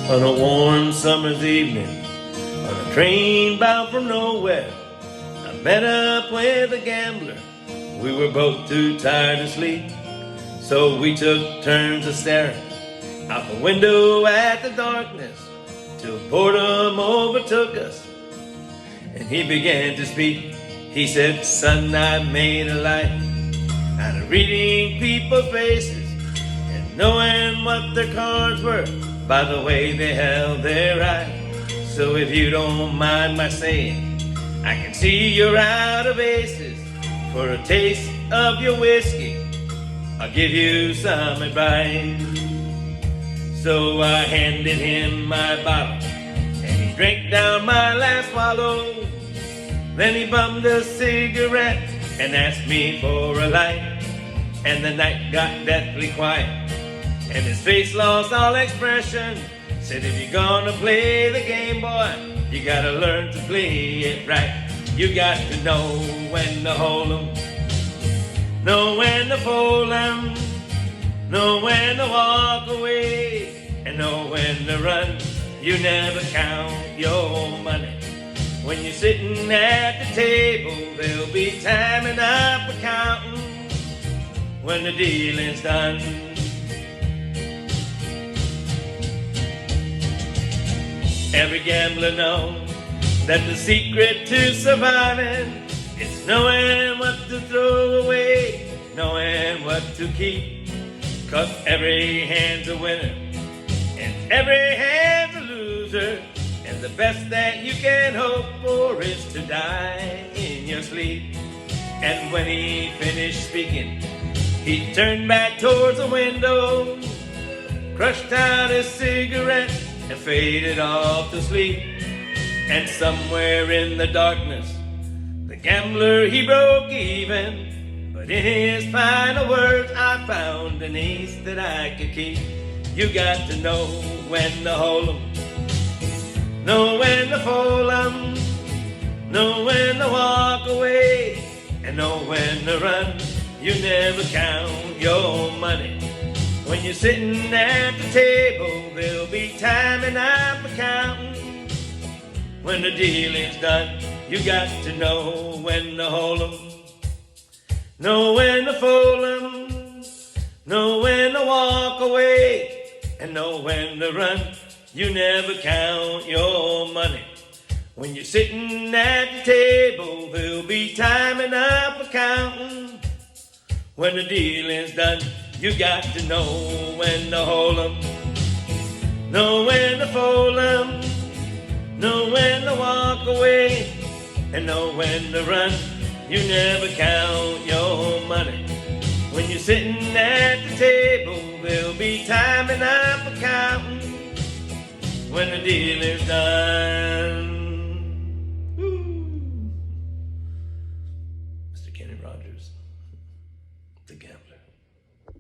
On a warm summer's evening, on a train bound from nowhere, I met up with a gambler. We were both too tired to sleep, so we took turns of staring out the window at the darkness till boredom overtook us, and he began to speak. He said, "Son, I made a life out of reading people's faces and knowing what their cards were by the way they held their eyes. So if you don't mind my saying, I can see you're out of aces. For a taste of your whiskey, I'll give you some advice." So I handed him my bottle, and he drank down my last swallow. Then he bummed a cigarette and asked me for a light. And the night got deathly quiet, and his face lost all expression. Said, "If you're gonna play the game, boy, you gotta learn to play it right. You got to know when to hold 'em, know when to fold 'em, know when to walk away, and know when to run. You never count your money. When you're sitting at the table, there'll be time enough for counting when the dealing's done." Every gambler knows that the secret to surviving is knowing what to throw away, knowing what to keep. 'Cause every hand's a winner and every hand's a loser, and the best that you can hope for is to die in your sleep. And when he finished speaking, he turned back towards the window, crushed out his cigarette, and faded off to sleep. And somewhere in the darkness, the gambler, he broke even. But in his final words, I found an ace that I could keep. You got to know when to hold 'em, know when to fold 'em, know when to walk away, and know when to run. You never count your money. When you're sitting at the table, there'll be time enough for counting when the dealing's done. You got to know when to hold 'em, know when to fold 'em, know when to walk away, and know when to run. You never count your money. When you're sitting at the table, there'll be time enough for counting when the dealing's done. You got to know when to hold 'em, know when to fold 'em, know when to walk away, and know when to run. You never count your money. When you're sitting at the table, there'll be time enough for counting when the deal is done.